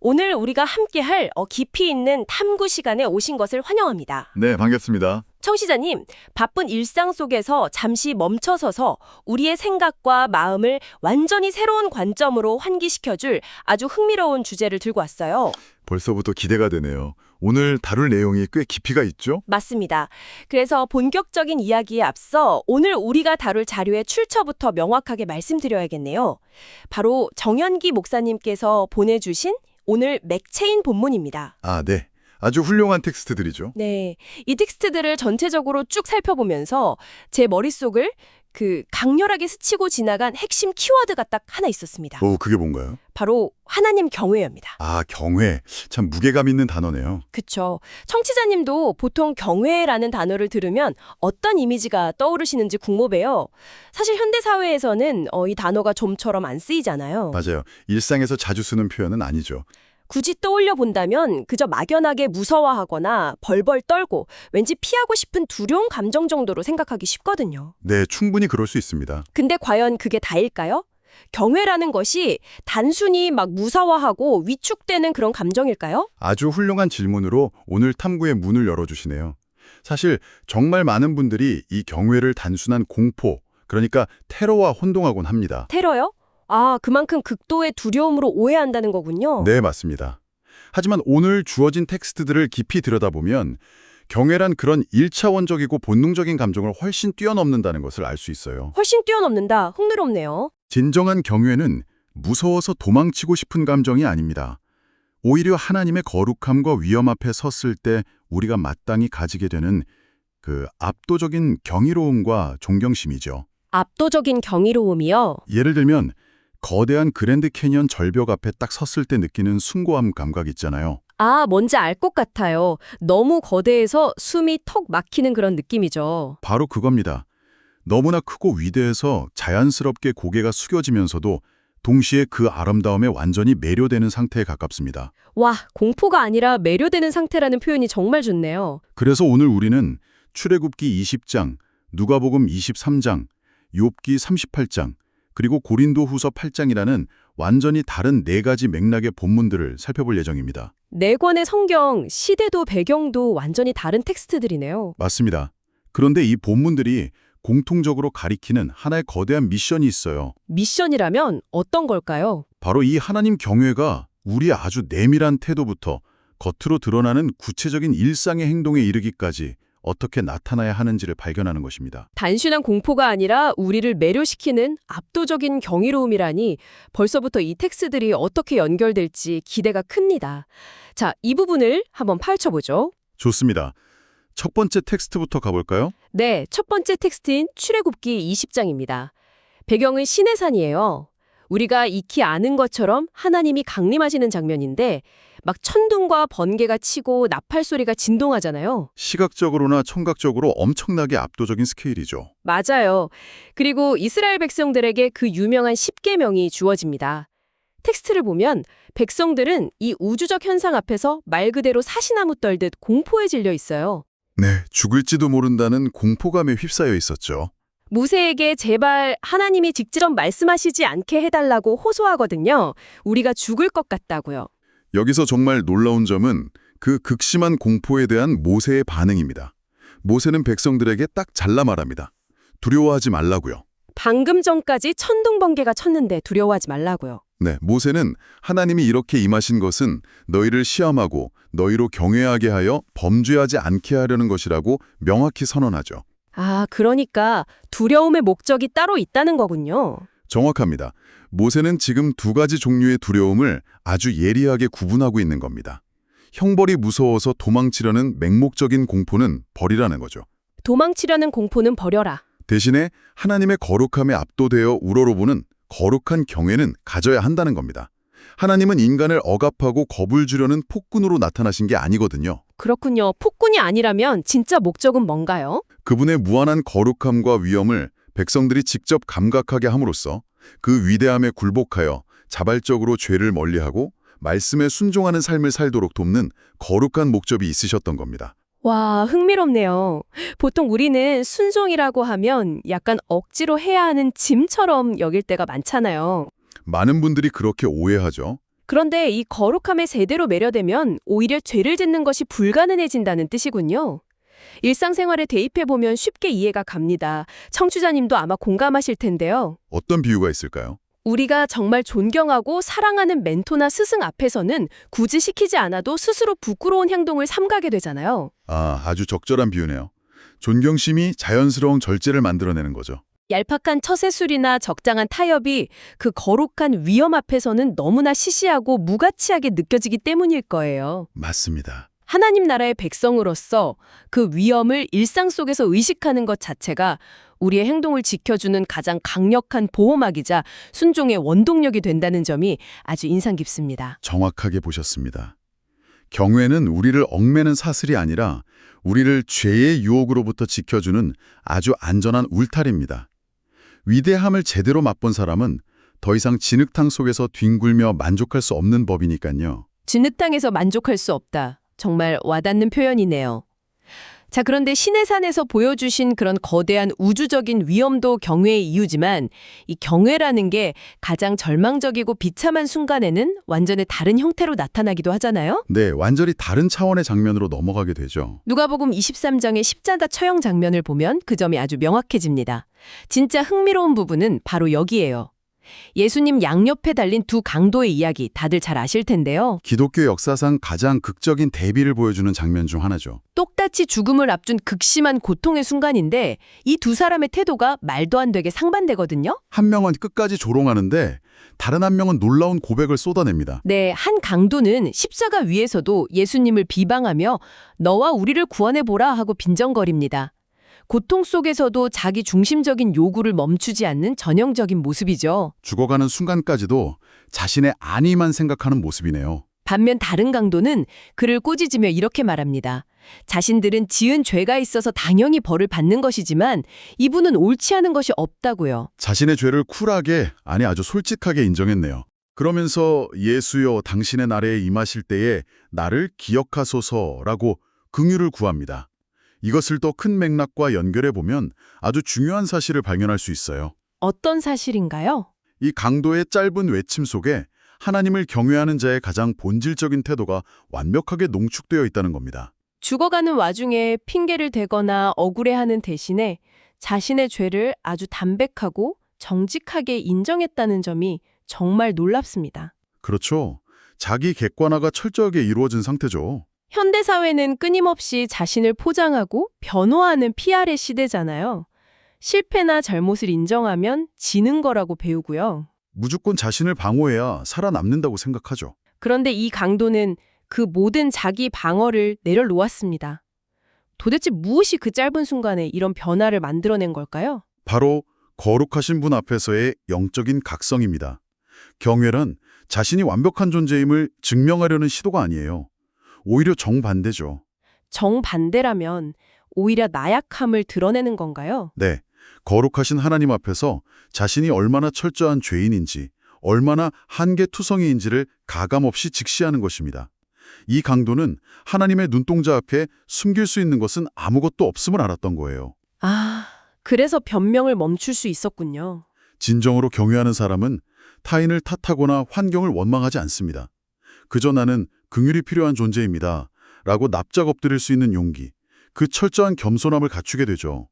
오늘 우리가 함께할 깊이 있는 탐구 시간에 오신 것을 환영합니다. 네, 반갑습니다. 청취자님, 바쁜 일상 속에서 잠시 멈춰서서 우리의 생각과 마음을 완전히 새로운 관점으로 환기시켜줄 아주 흥미로운 주제를 들고 왔어요. 벌써부터 기대가 되네요. 오늘 다룰 내용이 꽤 깊이가 있죠? 맞습니다. 그래서 본격적인 이야기에 앞서 오늘 우리가 다룰 자료의 출처부터 명확하게 말씀드려야겠네요. 바로 정연기 목사님께서 보내주신 오늘 맥체인 본문입니다. 아, 네. 아주 훌륭한 텍스트들이죠. 네, 이 텍스트들을 전체적으로 쭉 살펴보면서 제 머릿속을 강렬하게 스치고 지나간 핵심 키워드가 딱 하나 있었습니다. 그게 뭔가요? 바로 하나님 경외입니다. 아, 경외. 참 무게감 있는 단어네요. 그쵸. 청취자님도 보통 경외라는 단어를 들으면 어떤 이미지가 떠오르시는지 궁금해요. 사실 현대사회에서는 이 단어가 좀처럼 안 쓰이잖아요. 맞아요. 일상에서 자주 쓰는 표현은 아니죠. 굳이 떠올려 본다면 그저 막연하게 무서워하거나 벌벌 떨고 왠지 피하고 싶은 두려운 감정 정도로 생각하기 쉽거든요. 네, 충분히 그럴 수 있습니다. 근데 과연 그게 다일까요? 경외라는 것이 단순히 막 무서워하고 위축되는 그런 감정일까요? 아주 훌륭한 질문으로 오늘 탐구의 문을 열어주시네요. 사실 정말 많은 분들이 이 경외를 단순한 공포, 그러니까 테러와 혼동하곤 합니다. 테러요? 아, 그만큼 극도의 두려움으로 오해한다는 거군요. 네, 맞습니다. 하지만 오늘 주어진 텍스트들을 깊이 들여다보면 경외란 그런 1차원적이고 본능적인 감정을 훨씬 뛰어넘는다는 것을 알 수 있어요. 훨씬 뛰어넘는다. 흥미롭네요. 진정한 경외는 무서워서 도망치고 싶은 감정이 아닙니다. 오히려 하나님의 거룩함과 위험 앞에 섰을 때 우리가 마땅히 가지게 되는 그 압도적인 경이로움과 존경심이죠. 압도적인 경이로움이요? 예를 들면 거대한 그랜드 캐니언 절벽 앞에 딱 섰을 때 느끼는 숭고함 감각 있잖아요. 아, 뭔지 알 것 같아요. 너무 거대해서 숨이 턱 막히는 그런 느낌이죠. 바로 그겁니다. 너무나 크고 위대해서 자연스럽게 고개가 숙여지면서도 동시에 그 아름다움에 완전히 매료되는 상태에 가깝습니다. 와, 공포가 아니라 매료되는 상태라는 표현이 정말 좋네요. 그래서 오늘 우리는 출애굽기 20장, 누가복음 23장, 욥기 38장, 그리고 고린도후서 8장이라는 완전히 다른 네 가지 맥락의 본문들을 살펴볼 예정입니다. 네 권의 성경, 시대도 배경도 완전히 다른 텍스트들이네요. 맞습니다. 그런데 이 본문들이 공통적으로 가리키는 하나의 거대한 미션이 있어요. 미션이라면 어떤 걸까요? 바로 이 하나님 경외가 우리의 아주 내밀한 태도부터 겉으로 드러나는 구체적인 일상의 행동에 이르기까지 어떻게 나타나야 하는지를 발견하는 것입니다. 단순한 공포가 아니라 우리를 매료시키는 압도적인 경이로움이라니 벌써부터 이 텍스트들이 어떻게 연결될지 기대가 큽니다. 자, 이 부분을 한번 파헤쳐보죠. 좋습니다. 첫 번째 텍스트부터 가볼까요? 네, 첫 번째 텍스트인 출애굽기 20장입니다. 배경은 시내산이에요. 우리가 익히 아는 것처럼 하나님이 강림하시는 장면인데 막 천둥과 번개가 치고 나팔 소리가 진동하잖아요. 시각적으로나 청각적으로 엄청나게 압도적인 스케일이죠. 맞아요. 그리고 이스라엘 백성들에게 그 유명한 십계명이 주어집니다. 텍스트를 보면 백성들은 이 우주적 현상 앞에서 말 그대로 사시나무 떨듯 공포에 질려 있어요. 네, 죽을지도 모른다는 공포감에 휩싸여 있었죠. 모세에게 제발 하나님이 직접 말씀하시지 않게 해달라고 호소하거든요. 우리가 죽을 것 같다고요. 여기서 정말 놀라운 점은 그 극심한 공포에 대한 모세의 반응입니다. 모세는 백성들에게 딱 잘라 말합니다. 두려워하지 말라고요. 방금 전까지 천둥 번개가 쳤는데 두려워하지 말라고요. 네, 모세는 하나님이 이렇게 임하신 것은 너희를 시험하고 너희로 경외하게 하여 범죄하지 않게 하려는 것이라고 명확히 선언하죠. 아, 그러니까 두려움의 목적이 따로 있다는 거군요. 정확합니다. 모세는 지금 두 가지 종류의 두려움을 아주 예리하게 구분하고 있는 겁니다. 형벌이 무서워서 도망치려는 맹목적인 공포는 버리라는 거죠. 도망치려는 공포는 버려라. 대신에 하나님의 거룩함에 압도되어 우러러보는 거룩한 경외는 가져야 한다는 겁니다. 하나님은 인간을 억압하고 겁을 주려는 폭군으로 나타나신 게 아니거든요. 그렇군요. 폭군이 아니라면 진짜 목적은 뭔가요? 그분의 무한한 거룩함과 위엄을 백성들이 직접 감각하게 함으로써 그 위대함에 굴복하여 자발적으로 죄를 멀리하고 말씀에 순종하는 삶을 살도록 돕는 거룩한 목적이 있으셨던 겁니다. 와, 흥미롭네요. 보통 우리는 순종이라고 하면 약간 억지로 해야 하는 짐처럼 여길 때가 많잖아요. 많은 분들이 그렇게 오해하죠. 그런데 이 거룩함에 제대로 매료되면 오히려 죄를 짓는 것이 불가능해진다는 뜻이군요. 일상생활에 대입해보면 쉽게 이해가 갑니다. 청취자님도 아마 공감하실 텐데요. 어떤 비유가 있을까요? 우리가 정말 존경하고 사랑하는 멘토나 스승 앞에서는 굳이 시키지 않아도 스스로 부끄러운 행동을 삼가게 되잖아요. 아주 적절한 비유네요. 존경심이 자연스러운 절제를 만들어내는 거죠. 얄팍한 처세술이나 적장한 타협이 그 거룩한 위험 앞에서는 너무나 시시하고 무가치하게 느껴지기 때문일 거예요. 맞습니다. 하나님 나라의 백성으로서 그 위험을 일상 속에서 의식하는 것 자체가 우리의 행동을 지켜주는 가장 강력한 보호막이자 순종의 원동력이 된다는 점이 아주 인상 깊습니다. 정확하게 보셨습니다. 경외는 우리를 얽매는 사슬이 아니라 우리를 죄의 유혹으로부터 지켜주는 아주 안전한 울타리입니다. 위대함을 제대로 맛본 사람은 더 이상 진흙탕 속에서 뒹굴며 만족할 수 없는 법이니까요. 진흙탕에서 만족할 수 없다. 정말 와닿는 표현이네요. 자, 그런데 시내산에서 보여주신 그런 거대한 우주적인 위험도 경외의 이유지만 이 경외라는 게 가장 절망적이고 비참한 순간에는 완전히 다른 형태로 나타나기도 하잖아요. 네, 완전히 다른 차원의 장면으로 넘어가게 되죠. 누가복음 23장의 십자가 처형 장면을 보면 그 점이 아주 명확해집니다. 진짜 흥미로운 부분은 바로 여기예요. 예수님 양옆에 달린 두 강도의 이야기 다들 잘 아실 텐데요. 기독교 역사상 가장 극적인 대비를 보여주는 장면 중 하나죠. 똑같이 죽음을 앞둔 극심한 고통의 순간인데 이 두 사람의 태도가 말도 안 되게 상반되거든요. 한 명은 끝까지 조롱하는데 다른 한 명은 놀라운 고백을 쏟아냅니다. 네, 한 강도는 십자가 위에서도 예수님을 비방하며 너와 우리를 구원해보라 하고 빈정거립니다. 고통 속에서도 자기 중심적인 요구를 멈추지 않는 전형적인 모습이죠. 죽어가는 순간까지도 자신의 안위만 생각하는 모습이네요. 반면 다른 강도는 그를 꾸짖으며 이렇게 말합니다. 자신들은 지은 죄가 있어서 당연히 벌을 받는 것이지만 이분은 옳지 않은 것이 없다고요. 자신의 죄를 쿨하게, 아니 아주 솔직하게 인정했네요. 그러면서 예수여 당신의 나라에 임하실 때에 나를 기억하소서라고 긍휼을 구합니다. 이것을 더 큰 맥락과 연결해보면 아주 중요한 사실을 발견할 수 있어요. 어떤 사실인가요? 이 강도의 짧은 외침 속에 하나님을 경외하는 자의 가장 본질적인 태도가 완벽하게 농축되어 있다는 겁니다. 죽어가는 와중에 핑계를 대거나 억울해하는 대신에 자신의 죄를 아주 담백하고 정직하게 인정했다는 점이 정말 놀랍습니다. 그렇죠. 자기 객관화가 철저하게 이루어진 상태죠. 현대사회는 끊임없이 자신을 포장하고 변호하는 PR의 시대잖아요. 실패나 잘못을 인정하면 지는 거라고 배우고요. 무조건 자신을 방어해야 살아남는다고 생각하죠. 그런데 이 강도는 그 모든 자기 방어를 내려놓았습니다. 도대체 무엇이 그 짧은 순간에 이런 변화를 만들어낸 걸까요? 바로 거룩하신 분 앞에서의 영적인 각성입니다. 경외란 자신이 완벽한 존재임을 증명하려는 시도가 아니에요. 오히려 정반대죠. 정반대라면 오히려 나약함을 드러내는 건가요? 네, 거룩하신 하나님 앞에서 자신이 얼마나 철저한 죄인인지, 얼마나 한계투성이인지를 가감없이 직시하는 것입니다. 이 강도는 하나님의 눈동자 앞에 숨길 수 있는 것은 아무것도 없음을 알았던 거예요. 아, 그래서 변명을 멈출 수 있었군요. 진정으로 경외하는 사람은 타인을 탓하거나 환경을 원망하지 않습니다. 그저 나는 긍휼이 필요한 존재입니다. 라고 납작 엎드릴 수 있는 용기, 그 철저한 겸손함을 갖추게 되죠.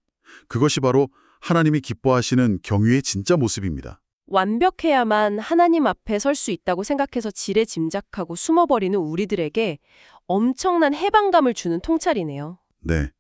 그것이 바로 하나님이 기뻐하시는 경외의 진짜 모습입니다. 완벽해야만 하나님 앞에 설 수 있다고 생각해서 지레짐작하고 숨어버리는 우리들에게 엄청난 해방감을 주는 통찰이네요. 네,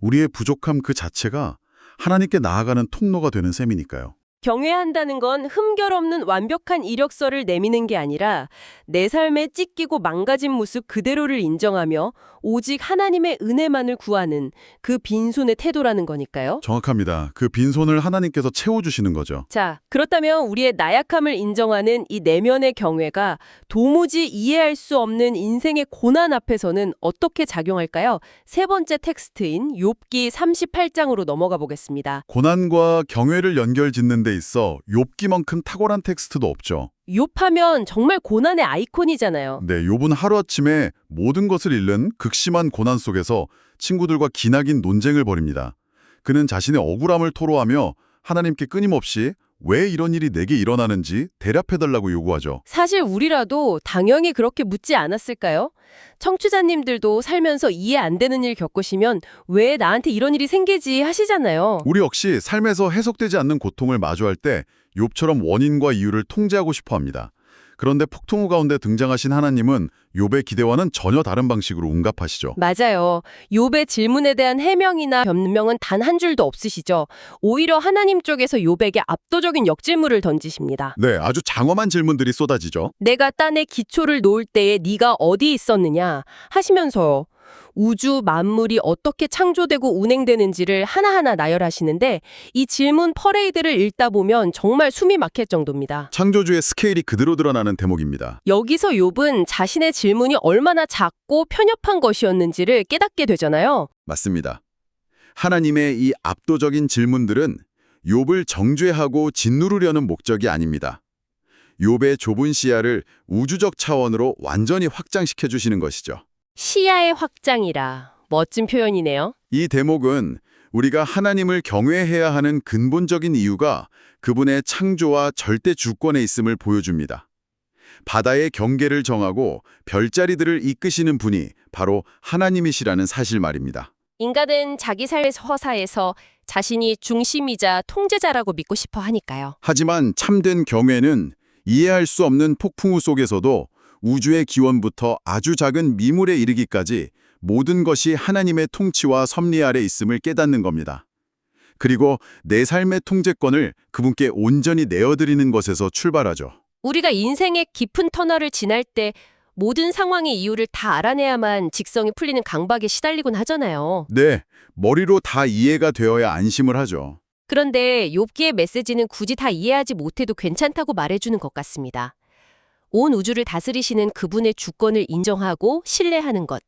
우리의 부족함 그 자체가 하나님께 나아가는 통로가 되는 셈이니까요. 경외한다는 건 흠결없는 완벽한 이력서를 내미는 게 아니라 내 삶에 찢기고 망가진 모습 그대로를 인정하며 오직 하나님의 은혜만을 구하는 그 빈손의 태도라는 거니까요. 정확합니다. 그 빈손을 하나님께서 채워주시는 거죠. 자, 그렇다면 우리의 나약함을 인정하는 이 내면의 경외가 도무지 이해할 수 없는 인생의 고난 앞에서는 어떻게 작용할까요? 세 번째 텍스트인 욥기 38장으로 넘어가 보겠습니다. 고난과 경외를 연결짓는 데 있어 욥기만큼 탁월한 텍스트도 없죠. 욥하면 정말 고난의 아이콘이잖아요. 네, 욥은 하루아침에 모든 것을 잃는 극심한 고난 속에서 친구들과 기나긴 논쟁을 벌입니다. 그는 자신의 억울함을 토로하며 하나님께 끊임없이 왜 이런 일이 내게 일어나는지 대답해달라고 요구하죠. 사실 우리라도 당연히 그렇게 묻지 않았을까요? 청취자님들도 살면서 이해 안 되는 일 겪으시면 왜 나한테 이런 일이 생기지 하시잖아요. 우리 역시 삶에서 해석되지 않는 고통을 마주할 때 욥처럼 원인과 이유를 통제하고 싶어 합니다. 그런데 폭풍우 가운데 등장하신 하나님은 욥의 기대와는 전혀 다른 방식으로 응답하시죠. 맞아요. 욥의 질문에 대한 해명이나 변명은 단 한 줄도 없으시죠. 오히려 하나님 쪽에서 욥에게 압도적인 역질문을 던지십니다. 네, 아주 장엄한 질문들이 쏟아지죠. 내가 땅에 기초를 놓을 때에 네가 어디 있었느냐 하시면서요. 우주 만물이 어떻게 창조되고 운행되는지를 하나하나 나열하시는데 이 질문 퍼레이드를 읽다 보면 정말 숨이 막힐 정도입니다. 창조주의 스케일이 그대로 드러나는 대목입니다. 여기서 욥은 자신의 질문이 얼마나 작고 편협한 것이었는지를 깨닫게 되잖아요. 맞습니다. 하나님의 이 압도적인 질문들은 욥을 정죄하고 짓누르려는 목적이 아닙니다. 욥의 좁은 시야를 우주적 차원으로 완전히 확장시켜 주시는 것이죠. 시야의 확장이라 멋진 표현이네요. 이 대목은 우리가 하나님을 경외해야 하는 근본적인 이유가 그분의 창조와 절대 주권에 있음을 보여줍니다. 바다의 경계를 정하고 별자리들을 이끄시는 분이 바로 하나님이시라는 사실 말입니다. 인간은 자기 삶의 허사에서 자신이 중심이자 통제자라고 믿고 싶어 하니까요. 하지만 참된 경외는 이해할 수 없는 폭풍우 속에서도 우주의 기원부터 아주 작은 미물에 이르기까지 모든 것이 하나님의 통치와 섭리 아래 있음을 깨닫는 겁니다. 그리고 내 삶의 통제권을 그분께 온전히 내어드리는 것에서 출발하죠. 우리가 인생의 깊은 터널을 지날 때 모든 상황의 이유를 다 알아내야만 직성이 풀리는 강박에 시달리곤 하잖아요. 네, 머리로 다 이해가 되어야 안심을 하죠. 그런데 욥기의 메시지는 굳이 다 이해하지 못해도 괜찮다고 말해주는 것 같습니다. 온 우주를 다스리시는 그분의 주권을 인정하고 신뢰하는 것,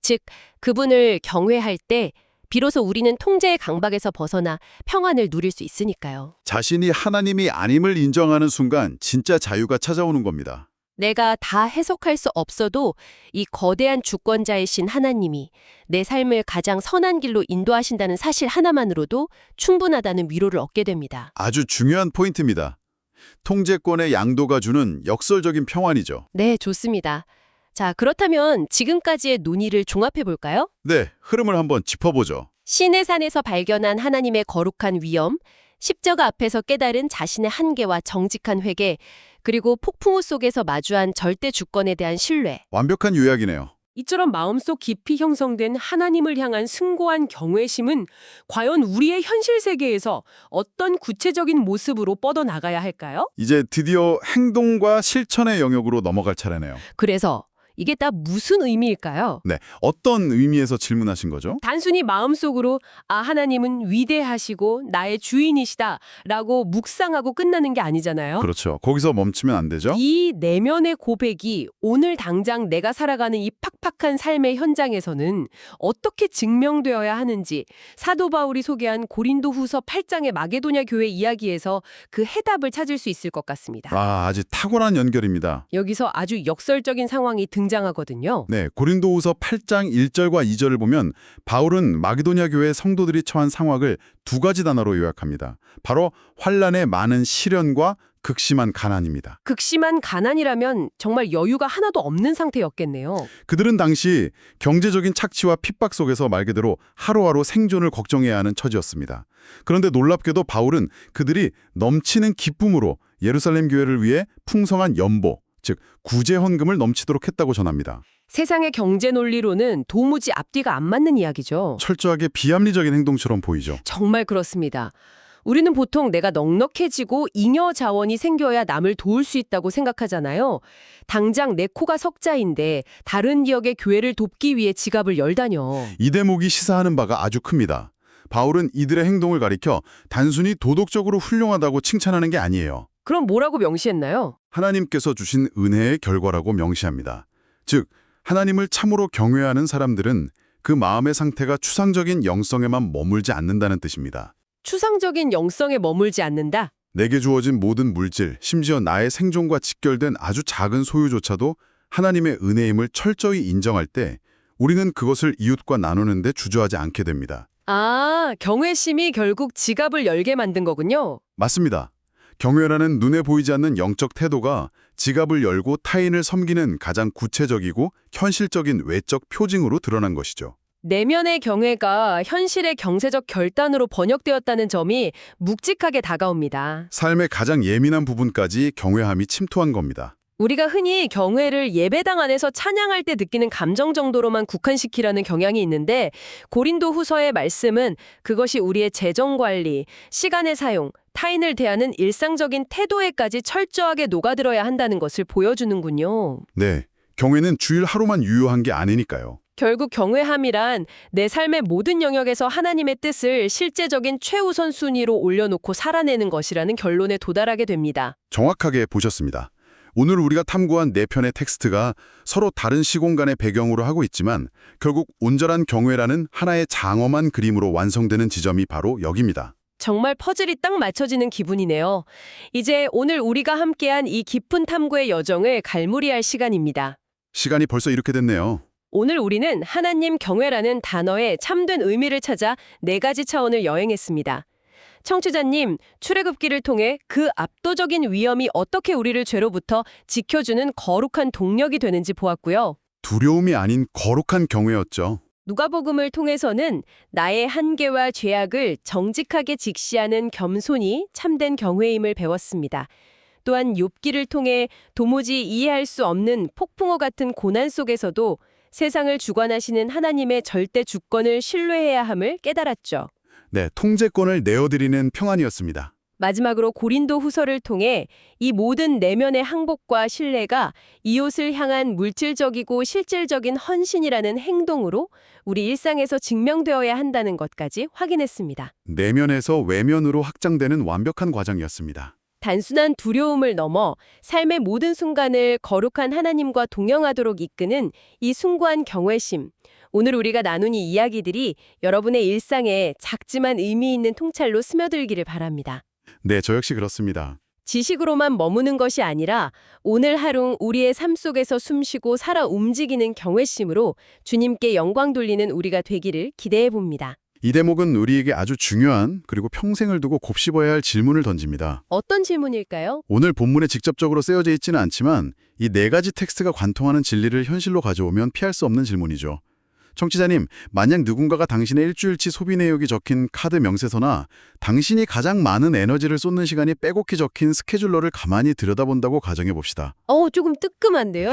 즉 그분을 경외할 때 비로소 우리는 통제의 강박에서 벗어나 평안을 누릴 수 있으니까요. 자신이 하나님이 아님을 인정하는 순간 진짜 자유가 찾아오는 겁니다. 내가 다 해석할 수 없어도 이 거대한 주권자이신 하나님이 내 삶을 가장 선한 길로 인도하신다는 사실 하나만으로도 충분하다는 위로를 얻게 됩니다. 아주 중요한 포인트입니다. 통제권의 양도가 주는 역설적인 평안이죠. 네, 좋습니다. 자, 그렇다면 지금까지의 논의를 종합해 볼까요? 네, 흐름을 한번 짚어보죠. 시내산에서 발견한 하나님의 거룩한 위엄, 십자가 앞에서 깨달은 자신의 한계와 정직한 회개, 그리고 폭풍우 속에서 마주한 절대 주권에 대한 신뢰. 완벽한 요약이네요. 이처럼 마음속 깊이 형성된 하나님을 향한 숭고한 경외심은 과연 우리의 현실 세계에서 어떤 구체적인 모습으로 뻗어나가야 할까요? 이제 드디어 행동과 실천의 영역으로 넘어갈 차례네요. 그래서 이게 다 무슨 의미일까요? 네, 어떤 의미에서 질문하신 거죠? 단순히 마음속으로 하나님은 위대하시고 나의 주인이시다 라고 묵상하고 끝나는 게 아니잖아요. 그렇죠. 거기서 멈추면 안 되죠? 이 내면의 고백이 오늘 당장 내가 살아가는 이 팍팍한 삶의 현장에서는 어떻게 증명되어야 하는지 사도 바울이 소개한 고린도후서 8장의 마게도냐 교회 이야기에서 그 해답을 찾을 수 있을 것 같습니다. 아주 탁월한 연결입니다. 여기서 아주 역설적인 상황이 등장하거든요. 네, 고린도후서 8장 1절과 2절을 보면 바울은 마게도냐 교회 성도들이 처한 상황을 두 가지 단어로 요약합니다. 바로 환난의 많은 시련과 극심한 가난입니다. 극심한 가난이라면 정말 여유가 하나도 없는 상태였겠네요. 그들은 당시 경제적인 착취와 핍박 속에서 말 그대로 하루하루 생존을 걱정해야 하는 처지였습니다. 그런데 놀랍게도 바울은 그들이 넘치는 기쁨으로 예루살렘 교회를 위해 풍성한 연보, 즉 구제 헌금을 넘치도록 했다고 전합니다. 세상의 경제 논리로는 도무지 앞뒤가 안 맞는 이야기죠. 철저하게 비합리적인 행동처럼 보이죠. 정말 그렇습니다. 우리는 보통 내가 넉넉해지고 잉여 자원이 생겨야 남을 도울 수 있다고 생각하잖아요. 당장 내 코가 석자인데 다른 지역의 교회를 돕기 위해 지갑을 열다녀. 이 대목이 시사하는 바가 아주 큽니다. 바울은 이들의 행동을 가리켜 단순히 도덕적으로 훌륭하다고 칭찬하는 게 아니에요. 그럼 뭐라고 명시했나요? 하나님께서 주신 은혜의 결과라고 명시합니다. 즉, 하나님을 참으로 경외하는 사람들은 그 마음의 상태가 추상적인 영성에만 머물지 않는다는 뜻입니다. 추상적인 영성에 머물지 않는다? 내게 주어진 모든 물질, 심지어 나의 생존과 직결된 아주 작은 소유조차도 하나님의 은혜임을 철저히 인정할 때 우리는 그것을 이웃과 나누는 데 주저하지 않게 됩니다. 경외심이 결국 지갑을 열게 만든 거군요. 맞습니다. 경외라는 눈에 보이지 않는 영적 태도가 지갑을 열고 타인을 섬기는 가장 구체적이고 현실적인 외적 표징으로 드러난 것이죠. 내면의 경외가 현실의 경제적 결단으로 번역되었다는 점이 묵직하게 다가옵니다. 삶의 가장 예민한 부분까지 경외함이 침투한 겁니다. 우리가 흔히 경외를 예배당 안에서 찬양할 때 느끼는 감정 정도로만 국한시키려는 경향이 있는데 고린도 후서의 말씀은 그것이 우리의 재정 관리, 시간의 사용, 타인을 대하는 일상적인 태도에까지 철저하게 녹아들어야 한다는 것을 보여주는군요. 네, 경외는 주일 하루만 유효한 게 아니니까요. 결국 경외함이란 내 삶의 모든 영역에서 하나님의 뜻을 실제적인 최우선 순위로 올려놓고 살아내는 것이라는 결론에 도달하게 됩니다. 정확하게 보셨습니다. 오늘 우리가 탐구한 네 편의 텍스트가 서로 다른 시공간의 배경으로 하고 있지만 결국 온전한 경외라는 하나의 장엄한 그림으로 완성되는 지점이 바로 여기입니다. 정말 퍼즐이 딱 맞춰지는 기분이네요. 이제 오늘 우리가 함께한 이 깊은 탐구의 여정을 갈무리할 시간입니다. 시간이 벌써 이렇게 됐네요. 오늘 우리는 하나님 경외라는 단어의 참된 의미를 찾아 4가지 차원을 여행했습니다. 청취자님, 출애굽기를 통해 그 압도적인 위엄이 어떻게 우리를 죄로부터 지켜주는 거룩한 동력이 되는지 보았고요. 두려움이 아닌 거룩한 경외였죠. 누가복음을 통해서는 나의 한계와 죄악을 정직하게 직시하는 겸손이 참된 경외임을 배웠습니다. 또한 욥기를 통해 도무지 이해할 수 없는 폭풍우 같은 고난 속에서도 세상을 주관하시는 하나님의 절대 주권을 신뢰해야 함을 깨달았죠. 네, 통제권을 내어드리는 평안이었습니다. 마지막으로 고린도 후서를 통해 이 모든 내면의 항복과 신뢰가 이웃을 향한 물질적이고 실질적인 헌신이라는 행동으로 우리 일상에서 증명되어야 한다는 것까지 확인했습니다. 내면에서 외면으로 확장되는 완벽한 과정이었습니다. 단순한 두려움을 넘어 삶의 모든 순간을 거룩한 하나님과 동행하도록 이끄는 이 숭고한 경외심. 오늘 우리가 나눈 이 이야기들이 여러분의 일상에 작지만 의미 있는 통찰로 스며들기를 바랍니다. 네, 저 역시 그렇습니다. 지식으로만 머무는 것이 아니라 오늘 하루 우리의 삶 속에서 숨쉬고 살아 움직이는 경외심으로 주님께 영광 돌리는 우리가 되기를 기대해 봅니다. 이 대목은 우리에게 아주 중요한 그리고 평생을 두고 곱씹어야 할 질문을 던집니다. 어떤 질문일까요? 오늘 본문에 직접적으로 쓰여져 있지는 않지만 이 4가지 텍스트가 관통하는 진리를 현실로 가져오면 피할 수 없는 질문이죠. 청취자님, 만약 누군가가 당신의 일주일치 소비 내역이 적힌 카드 명세서나 당신이 가장 많은 에너지를 쏟는 시간이 빼곡히 적힌 스케줄러를 가만히 들여다본다고 가정해 봅시다. 조금 뜨끔한데요?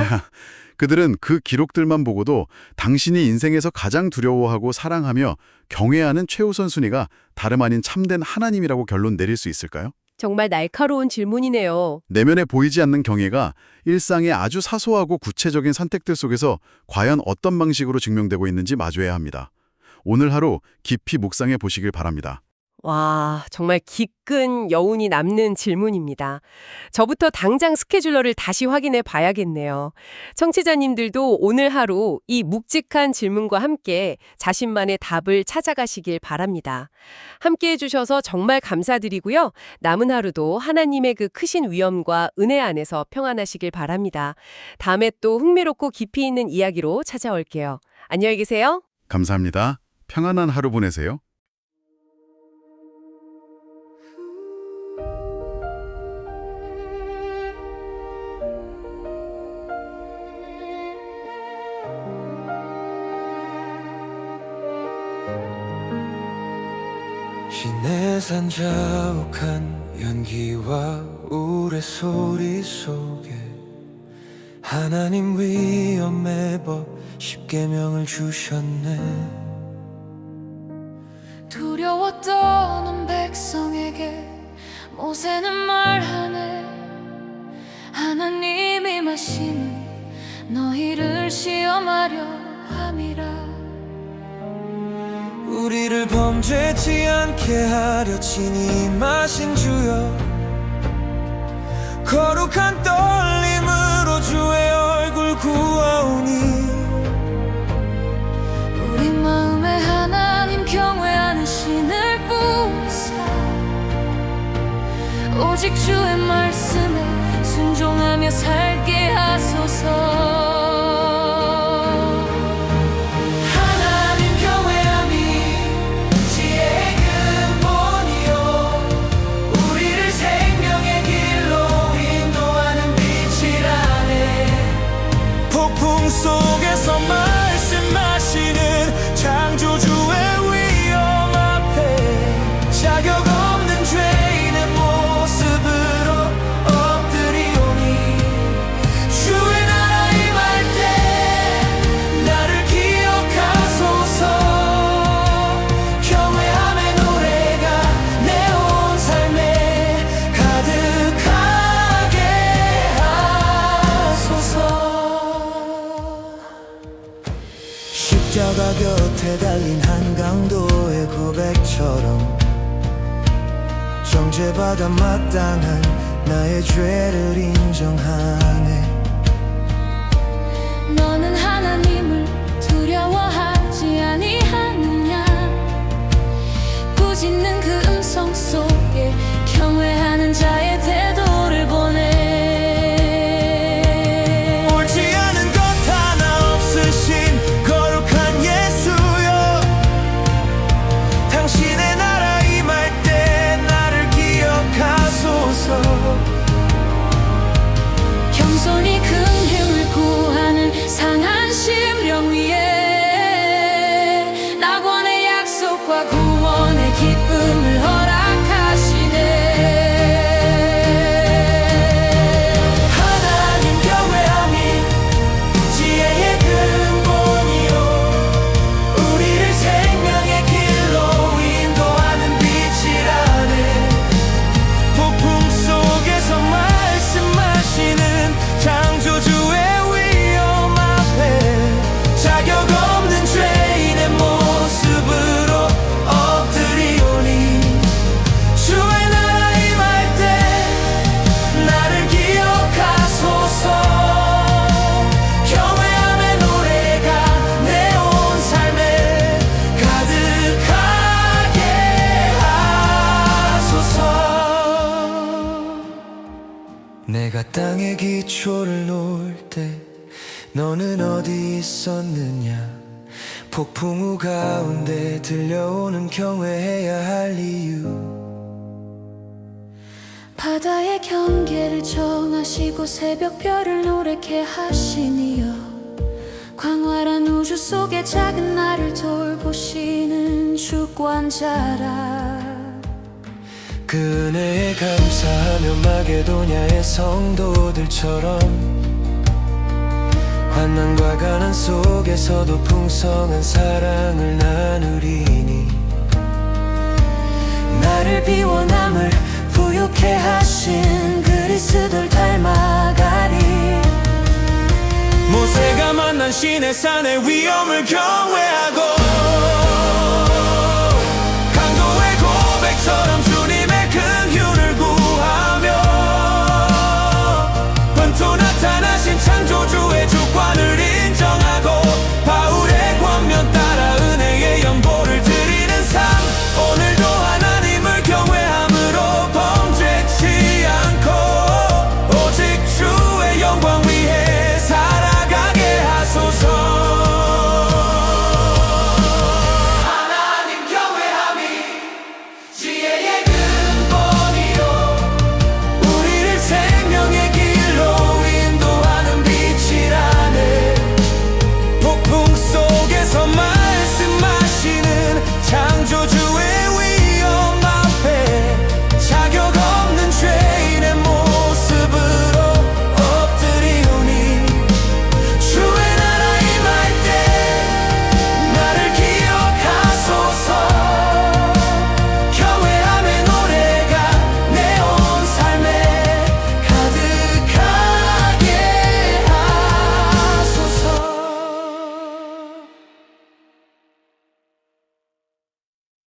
그들은 그 기록들만 보고도 당신이 인생에서 가장 두려워하고 사랑하며 경외하는 최우선 순위가 다름 아닌 참된 하나님이라고 결론 내릴 수 있을까요? 정말 날카로운 질문이네요. 내면에 보이지 않는 경외가 일상의 아주 사소하고 구체적인 선택들 속에서 과연 어떤 방식으로 증명되고 있는지 마주해야 합니다. 오늘 하루 깊이 묵상해 보시길 바랍니다. 와, 정말 깊은 여운이 남는 질문입니다. 저부터 당장 스케줄러를 다시 확인해 봐야겠네요. 청취자님들도 오늘 하루 이 묵직한 질문과 함께 자신만의 답을 찾아가시길 바랍니다. 함께 해주셔서 정말 감사드리고요. 남은 하루도 하나님의 그 크신 위엄과 은혜 안에서 평안하시길 바랍니다. 다음에 또 흥미롭고 깊이 있는 이야기로 찾아올게요. 안녕히 계세요. 감사합니다. 평안한 하루 보내세요. 시내산 자욱한 연기와 우레소리 속에 하나님 위엄의 법 10계명을 주셨네. 두려웠던 온 백성에게 모세는 말하네. 하나님이 마시는 너희를 시험하려 함이라. 우리를 범죄치 않게 하려 친히 마신 주여, 거룩한 떨림으로 주의 얼굴 구하오니. 우리 마음에 하나님 경외하는 신을 부으사 오직 주의 말씀에 순종하며 살게 하소서. 지혜의 근본이요 우리를 생명의 십자가 곁에 달린 한강도의 고백처럼 정죄받아 마땅한 나의 죄를 인정하네. 너는 하나님을 두려워하지 아니하느냐. 꾸짖는 그 음성 속에 경외하는 자의 태도를 보내. 옳지 않은 것 하나 없으신 거룩한 예수여, 당신의 나라 임할 때 나를 기억하소서. 겸손히 큰 힘을 구하는 상한 심령 위에 낙원의 약속과 구원의 기쁨을 허락하시네. 하나님 경외함이 지혜의 근본이요, 우리를 생명의 길로 인도하는 빛이라네. 폭풍 속에서 말씀하시는 창조주의 위엄 앞에 자격 없는 죄인의 모습으로 엎드리오니, 주의 나라 임할 때 나를 기억하소서. 경외함의 노래가 내 온 삶에 가득하게 하소서. 내가 땅의 기초를 놓을 때 너는 어디 있었느냐. 폭풍 우 가운데 들려오는 경외해야 할 이유. 바다의 경계를 정하시고 새벽별을 노랗게 하시니여. 광활한 우주 속에 작은 나를 돌보시는 주권자라. 그 은혜에 감사하며 마게도냐의 성도들처럼 환난과 가난 속에서도 풍성한 사랑을 나누리니, 나를 비워남을 부욕해 하신 그리스도를 닮아가리. 모세가 만난 시내산의 위엄을 경외하고